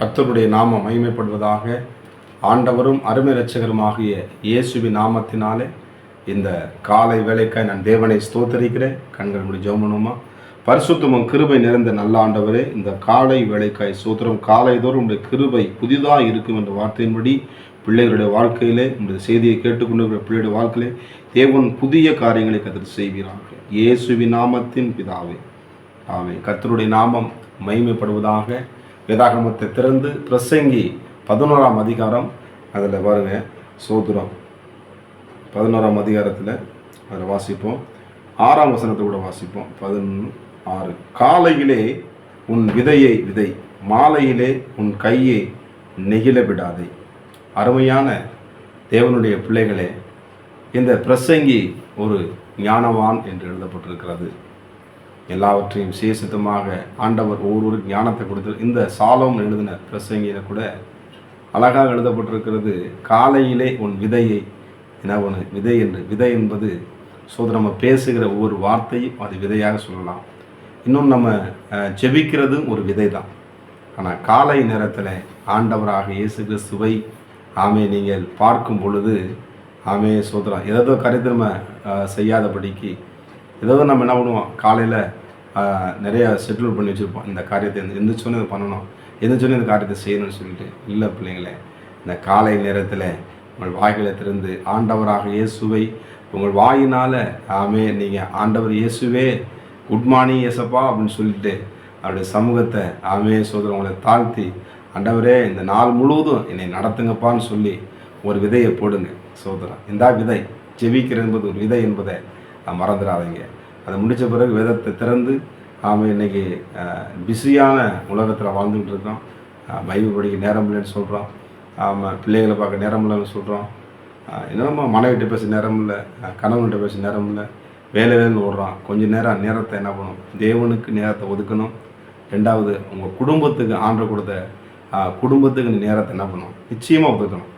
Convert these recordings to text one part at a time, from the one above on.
கர்த்தருடைய நாமம் மகிமைப்படுவதாக. ஆண்டவரும் அருமை இரட்சகருமாகிய இயேசுவின் நாமத்தினாலே இந்த காலை வேலைக்காய் நான் தேவனை ஸ்தோத்தரிக்கிறேன். கண்கள் முடி ஜெபம் பண்ணுவோமா? பரிசுத்தமும் கிருபை நிறைந்த நல்ல ஆண்டவரே, இந்த காலை வேலைக்காய் ஸ்தோத்திரம். காலைதோறும் உடைய கிருபை புதிதாக இருக்கும் என்ற வார்த்தையின்படி பிள்ளைகளுடைய வாழ்க்கையிலே இந்த செய்தியை கேட்டுக்கொண்டிருக்கிற பிள்ளைகளுடைய வாழ்க்கையிலே தேவன் புதிய காரியங்களை கர்த்தர் செய்கிறார்கள். இயேசுவின் நாமத்தின் பிதாவே, ஆமென். கர்த்தருடைய நாமம் மகிமைப்படுவதாக. வேதாகமத்தை திறந்து பிரசங்கி 11ஆம் அதிகாரம், அதில் பாருங்க, சோத்திரம் 11ஆம் அதிகாரத்தில் அதில் வாசிப்போம். 6ஆம் வசனத்தை கூட வாசிப்போம். 16. காலையிலே உன் விதையை விதை, மாலையிலே உன் கையை நெகிழ விடாதே. அருமையான தேவனுடைய பிள்ளைகளே, இந்த பிரசங்கி ஒரு ஞானவான் என்று எழுதப்பட்டிருக்கிறது. எல்லாவற்றையும் விசேஷித்தமாக ஆண்டவர் ஒவ்வொரு ஞானத்தை கொடுத்து, இந்த சாலம் எழுதின பிரசங்கியில் கூட அழகாக எழுதப்பட்டிருக்கிறது. காலையிலே உன் விதையை, என்ன ஒன்று விதை என்று, விதை என்பது நம்ம பேசுகிற ஒவ்வொரு வார்த்தையும் அது விதையாக சொல்லலாம். இன்னும் நம்ம ஜெபிக்கிறதும் ஒரு விதை தான். ஆனால் காலை நேரத்தில் ஆண்டவராக இயேசு கிறிஸ்துவை நீங்கள் பார்க்கும் பொழுது சோதரம் ஏதோ கருத்து நம்ம செய்யாதபடிக்கு ஏதோ நம்ம என்ன பண்ணுவோம், காலையில் நிறையா ஷெட்யூல் பண்ணி வச்சுருப்போம். இந்த காரியத்தை எந்திரிச்சோன்னே இதை பண்ணணும், எந்திரிச்சோன்னே இந்த காரியத்தை செய்யணும்னு சொல்லிட்டு. இல்லை பிள்ளைங்களே, இந்த காலை நேரத்தில் உங்கள் வாய்களை திறந்து ஆண்டவராக இயேசுவை உங்கள் வாயினால் நீங்கள் ஆண்டவர் இயேசுவே குட் மார்னிங் ஏசப்பா அப்படின்னு சொல்லிட்டு அவருடைய சமூகத்தை சோதரம் உங்களை தாழ்த்தி, ஆண்டவரே இந்த நாள் முழுவதும் என்னை நடத்துங்கப்பான்னு சொல்லி ஒரு விதையை போடுங்க சோதரம். இந்த விதை ஜெபிக்கிறது என்பது ஒரு விதை என்பதை மறந்துடாதீங்க. அதை முடித்த பிறகு வேதத்தை திறந்து இன்றைக்கி பிஸியான உலகத்தில் வாழ்ந்துக்கிட்டு இருக்கோம். பைபிள் படிக்க நேரம் இல்லைன்னு சொல்கிறோம். பிள்ளைகளை பார்க்க நேரம் இல்லைன்னு சொல்கிறோம். என்னமோ மனைவிட்ட பேச நேரம் இல்லை, கணவன்கிட்ட பேச நேரம் இல்லை, வேலைன்னு ஓடுறோம். கொஞ்சம் நேரத்தை என்ன பண்ணணும், தேவனுக்கு நேரத்தை ஒதுக்கணும். ரெண்டாவது, உங்கள் குடும்பத்துக்கு ஆண்டவர் கொடுத்த குடும்பத்துக்கு நேரத்தை என்ன பண்ணணும், நிச்சயமாக ஒதுக்கணும்.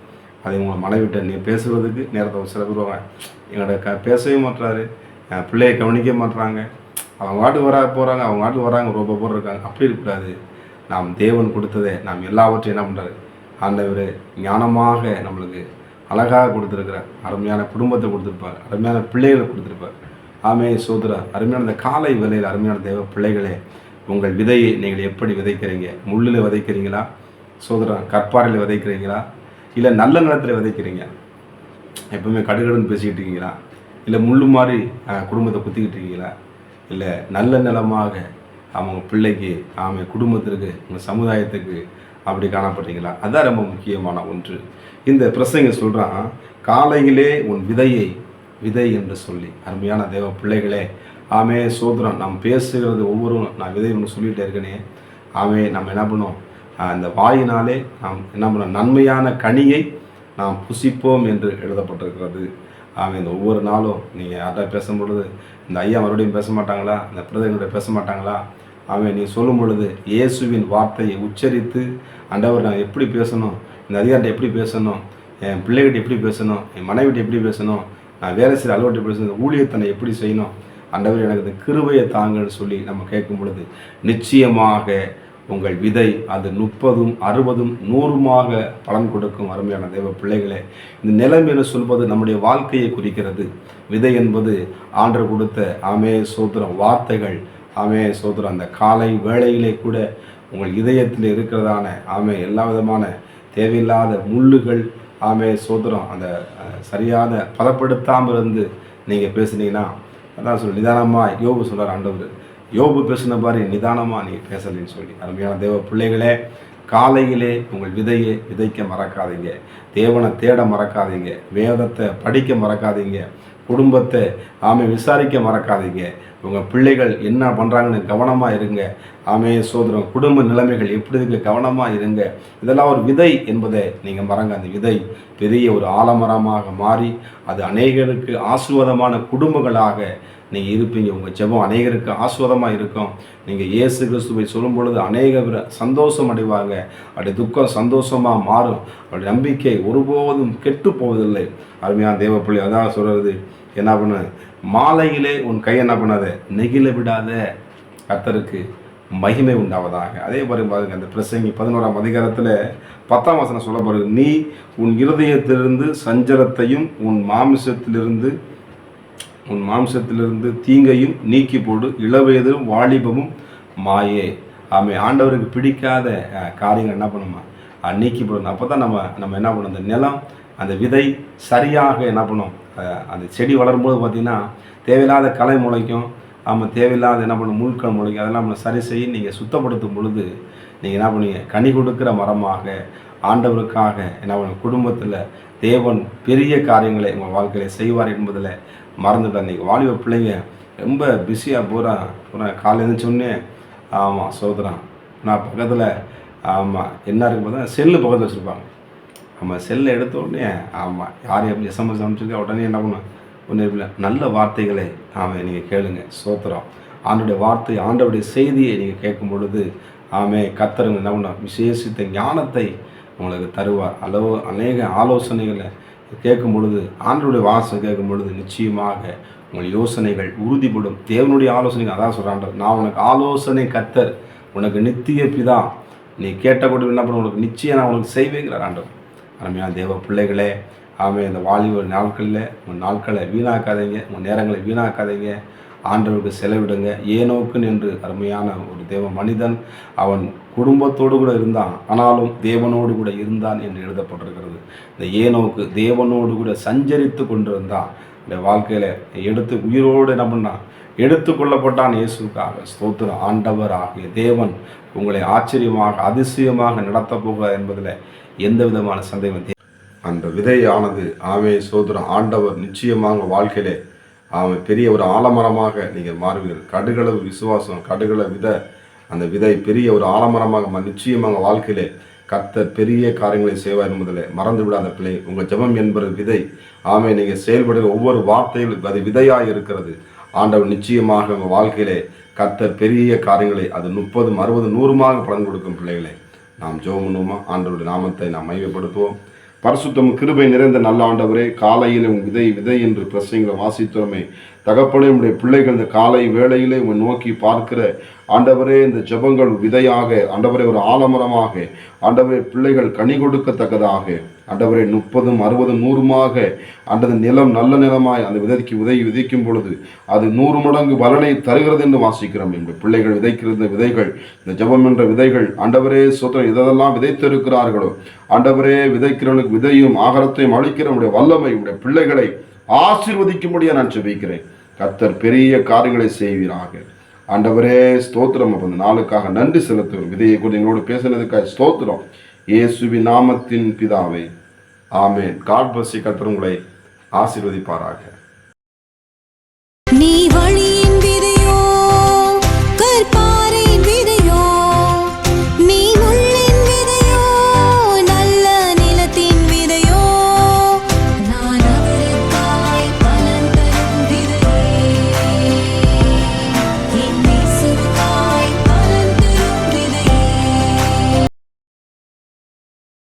அதை உங்கள் மனைவிட்ட பேசுவதுக்கு நேரத்தை சில பேர் எங்களோட பேசவே மாட்டுறாரு, பிள்ளையை கவனிக்க மாட்டுறாங்க, அவங்க வாட்டுக்கு போகிறாங்க, அவங்க வாட்டுக்கு வராங்க, ரொம்ப போர் இருக்காங்க. அப்படி இருக்கக்கூடாது. நாம் தேவன் கொடுத்ததை நாம் எல்லாவற்றையும் என்ன பண்ணுறாரு, ஆண்டவர் ஞானமாக நம்மளுக்கு அழகாக கொடுத்துருக்கிறார். அருமையான குடும்பத்தை கொடுத்துருப்பார், அருமையான பிள்ளைகளை கொடுத்துருப்பார். சோதரா, அருமையான இந்த காலை வேளையில் அருமையான தேவ பிள்ளைகளே, உங்கள் விதையை நீங்கள் எப்படி விதைக்கிறீங்க? முள்ளில் விதைக்கிறீங்களா சோதரா? கற்பாறையில் விதைக்கிறீங்களா? இல்லை நல்ல நிலத்தில் விதைக்கிறீங்க? எப்பவுமே கடுகடுன்னு பேசிக்கிட்டு இருக்கீங்களா? இல்லை முள்ளு மாதிரி குடும்பத்தை குத்திக்கிட்டு இருக்கீங்களா? இல்லை நல்ல நிலமாக அவங்க பிள்ளைக்கு குடும்பத்திற்கு உங்கள் சமுதாயத்துக்கு அப்படி காணப்படுறீங்களா? அதுதான் ரொம்ப முக்கியமான ஒன்று. இந்த பிரசங்க சொல்கிறான், காலையிலே உன் விதையை விதை என்று சொல்லி. அருமையான தேவ பிள்ளைகளே, சோதரம் நாம் பேசுகிறது ஒவ்வொருவரும் நான் விதை ஒன்று சொல்லிகிட்டே இருக்கனே. நம்ம என்ன பண்ணுவோம், அந்த வாயினாலே நாம் என்ன பண்ணோம், நன்மையான கனியை நாம் புசிப்போம் என்று எழுதப்பட்டிருக்கிறது. இந்த ஒவ்வொரு நாளும் நீங்கள் யார்கிட்ட பேசும்பொழுது, இந்த ஐயா மறுபடியும் பேச மாட்டாங்களா, இந்த பிரதேசங்களோட பேச மாட்டாங்களா, நீ சொல்லும் பொழுது இயேசுவின் வார்த்தையை உச்சரித்து, ஆண்டவர் நான் எப்படி பேசணும், இந்த அதிகாரிட்ட எப்படி பேசணும், என் பிள்ளைகிட்ட எப்படி பேசணும், என் மனைவிட்ட எப்படி பேசணும், நான் வேலை செய்கிற அலுவலகத்தை பேசணும், இந்த ஊழியத்தனை எப்படி செய்யணும், ஆண்டவர் எனக்கு இந்த கிருபையை தாங்கன்னு சொல்லி நம்ம கேட்கும் பொழுது நிச்சயமாக உங்கள் விதை அது 30, 60, 100 பலன் கொடுக்கும். அருமையான தேவ பிள்ளைகளே, இந்த நிலம் என்று சொல்வது நம்முடைய வாழ்க்கையை குறிக்கிறது. விதை என்பது ஆண்டவர் கொடுத்த சோத்திரம் வார்த்தைகள். சோத்திரம் அந்த காலை வேளையிலே கூட உங்கள் இதயத்தில் இருக்கிறதான எல்லா விதமான தேவையில்லாத முள்ளுகள் சோத்திரம் அந்த சரியான பதப்படுத்தாமல் இருந்து நீங்கள் பேசுனீங்கன்னா, அதான் சொல்லி நிதானமாக யோபு சொல்கிறார் ஆண்டவர். யோபு பேசின மாதிரி நிதானமாக நீங்கள் பேசலைன்னு சொல்லி. அருமையான தேவ பிள்ளைகளே, காலையிலே உங்கள் விதையை விதைக்க மறக்காதீங்க, தேவனை தேட மறக்காதீங்க, வேதத்தை படிக்க மறக்காதீங்க, குடும்பத்தை விசாரிக்க மறக்காதீங்க, உங்கள் பிள்ளைகள் என்ன பண்ணுறாங்கன்னு கவனமாக இருங்க. சோதரம் குடும்ப நிலைமைகள் எப்படி இருக்கு கவனமாக இருங்க. இதெல்லாம் ஒரு விதை என்பதை நீங்கள் மறங்க. அந்த விதை பெரிய ஒரு ஆலமரமாக மாறி அது அநேகருக்கு ஆசீர்வாதமான குடும்பங்களாக நீங்கள் இருப்பீங்க. உங்கள் ஜெபம் அநேகருக்கு ஆசீர்வாதமாக இருக்கும். நீங்கள் இயேசு கிறிஸ்துவை சொல்லும் பொழுது அநேக சந்தோஷம் அடைவாங்க. அவருடைய துக்கம் சந்தோஷமாக மாறும். அவருடைய நம்பிக்கை ஒருபோதும் கெட்டு போவதில்லை. அருமையான தேவ பிள்ளை அதான் சொல்கிறது, என்ன பண்ணு, மாலையிலே உன் கை என்ன பண்ணாத, நெகிழ விடாத. கர்த்தருக்கு மகிமை உண்டாவதாக. அதே மாதிரி பாருங்க, அந்த பிரசங்கி 11ஆம் அதிகாரத்தில் 10ஆம் வசனம் சொல்லப்படுது, நீ உன் இருதயத்திலிருந்து சஞ்சலத்தையும் உன் மாம்சத்திலிருந்து தீங்கையும் நீக்கி போடு, இளவயதும் வாலிபமும் மாயே. ஆமே, ஆண்டவருக்கு பிடிக்காத காரியங்கள் என்ன பண்ணுமா நீக்கி போடணும். அப்போ தான் நம்ம என்ன பண்ணணும், அந்த நிலம் அந்த விதை சரியாக என்ன பண்ணும், அந்த செடி வளரும்போது பார்த்திங்கன்னா தேவையில்லாத களை முளைக்கும், தேவையில்லாத என்ன பண்ணும் முள்கள் முளைக்கும். அதெல்லாம் நம்ம சரி செய்ய நீங்கள் சுத்தப்படுத்தும் பொழுது நீங்கள் என்ன பண்ணுவீங்க, கனி கொடுக்குற மரமாக ஆண்டவருக்காக என்ன பண்ணும், குடும்பத்தில் தேவன் பெரிய காரியங்களை உங்கள் வாழ்க்கையில் செய்வார் என்பதில் மறந்துவிட்டேன். இன்றைக்கி வாலிப பிள்ளைங்க ரொம்ப பிஸியாக பூரா காலையில் எழுந்திரிச்சோடனே சோதரம் நான் பக்கத்தில் என்ன இருக்கும் பார்த்தா செல்லு பக்கத்தில் வச்சுருப்பாங்க. செல்லை எடுத்த உடனே யார் எப்படி எஸ்எம்எஸ் அனுப்பிச்சிருக்கா உடனே என்ன பண்ணுவேன், ஒன்றும் இல்லை, நல்ல வார்த்தைகளை நீங்கள் கேளுங்க. சோத்திரம். ஆண்டோடைய வார்த்தை, ஆண்டோடைய செய்தியை நீங்கள் கேட்கும் பொழுது கர்த்தர் என்ன பண்ணுவார், விசேஷித்த ஞானத்தை உங்களுக்கு தருவார். அநேக ஆலோசனைகளை கேட்கும் பொழுது, ஆண்டோடைய வாசம் கேட்கும் பொழுது நிச்சயமாக உங்கள் யோசனைகள் உறுதிப்படும். தேவனுடைய ஆலோசனைகள் அதான் சொல்கிறான், நான் உனக்கு ஆலோசனை கர்த்தர், உனக்கு நித்திய பிதா, நீ கேட்டக்கூடிய என்ன பண்ண உனக்கு நிச்சயம் நான் உனக்கு செய்வேங்கிறார் ஆண்டவர். அருமையான தேவ பிள்ளைகளே, இந்த வாலிப நாட்களில் உங்கள் நாட்களை வீணாக்காதீங்க, உங்கள் நேரங்களை வீணாக்காதீங்க, ஆண்டவருக்கு செலவிடுங்க. ஏனோக்குன்னு என்று அருமையான ஒரு தேவ மனிதன், அவன் குடும்பத்தோடு கூட இருந்தான், ஆனாலும் தேவனோடு கூட இருந்தான் என்று எழுதப்பட்டிருக்கிறது. இந்த ஏனோக்கு தேவனோடு கூட சஞ்சரித்து கொண்டிருந்தான். இந்த வாழ்க்கையில் எடுத்து உயிரோடு என்ன பண்ணான், எடுத்து கொள்ளப்பட்டான் இயேசுக்காக. ஸ்தோத்திரம். ஆண்டவர் ஆகிய தேவன் உங்களை ஆச்சரியமாக அதிசயமாக நடத்தப் போகிறார் என்பதில் எந்த விதமான சந்தேகம். அந்த விதையானது சோதரம் ஆண்டவர் நிச்சயமாக வாழ்க்கையிலே பெரிய ஒரு ஆலமரமாக நீங்கள் மாறுவீர்கள். கடுகளவு விசுவாசம், கடுகளவு அந்த விதை பெரிய ஒரு ஆலமரமாக நிச்சயமாக வாழ்க்கையிலே கர்த்தர் பெரிய காரியங்களை செய்வார் என்பதில் மறந்து விடாத பிள்ளை. உங்கள் ஜெபம் என்பது விதை. நீங்கள் செயல்படுகிற ஒவ்வொரு வார்த்தைகளும் அது விதையாக இருக்கிறது. ஆண்டவர் நிச்சயமாக உங்கள் வாழ்க்கையிலே கர்த்தர் பெரிய காரியங்களை அது 30, 60, 100 பலன் கொடுக்கும். பிள்ளைகளை நாம் ஜெபம் பண்ணுவோமா? ஆண்டவருடைய நாமத்தை நாம் மையப்படுத்துவோம். பரிசுத்தம் கிருபை நிறைந்த நல்ல ஆண்டவரே, காலையில் உன் விதை என்று பிரசங்களை வாசித்தோமே தகப்பனே, உடைய பிள்ளைகள் இந்த காலை வேளையிலே உங்களை நோக்கி பார்க்கிற ஆண்டவரே, இந்த ஜெபங்கள் விதையாக ஆண்டவரே ஒரு ஆலமரமாக ஆண்டவரே பிள்ளைகள் கனி கொடுக்கத்தக்கதாக ஆண்டவரே 30, 60, 100 அந்த நிலம் நல்ல நிலமாய் அந்த விதைக்கும் பொழுது அது 100 மடங்கு பலனை தருகிறது என்று வாசிக்கிறோம். இந்த பிள்ளைகள் விதைக்கிற விதைகள், இந்த ஜெபம் என்ற விதைகள் ஆண்டவரே சோத்திரம், இதெல்லாம் விதைத்திருக்கிறார்களோ ஆண்டவரே, விதைக்கிறவனுக்கு விதையும் ஆகாரத்தையும் அளிக்கிறவனுடைய வல்லமை உடைய பிள்ளைகளை ஆசீர்வதிக்கும்படியாக நான் ஜெபிக்கிறேன். கர்த்தர் பெரிய காரியங்களை செய்வீராக. ஆண்டவரே ஸ்தோத்திரம். அந்த நாளுக்காக நன்றி செலுத்துகிறோம். விதையை கூட எங்களோடு பேசினதுக்காக ஸ்தோத்திரம். இயேசுவின் நாமத்தின் பிதாவே, ஆமென். God bless you. கர்த்தர் உங்களை ஆசீர்வதிப்பாராக.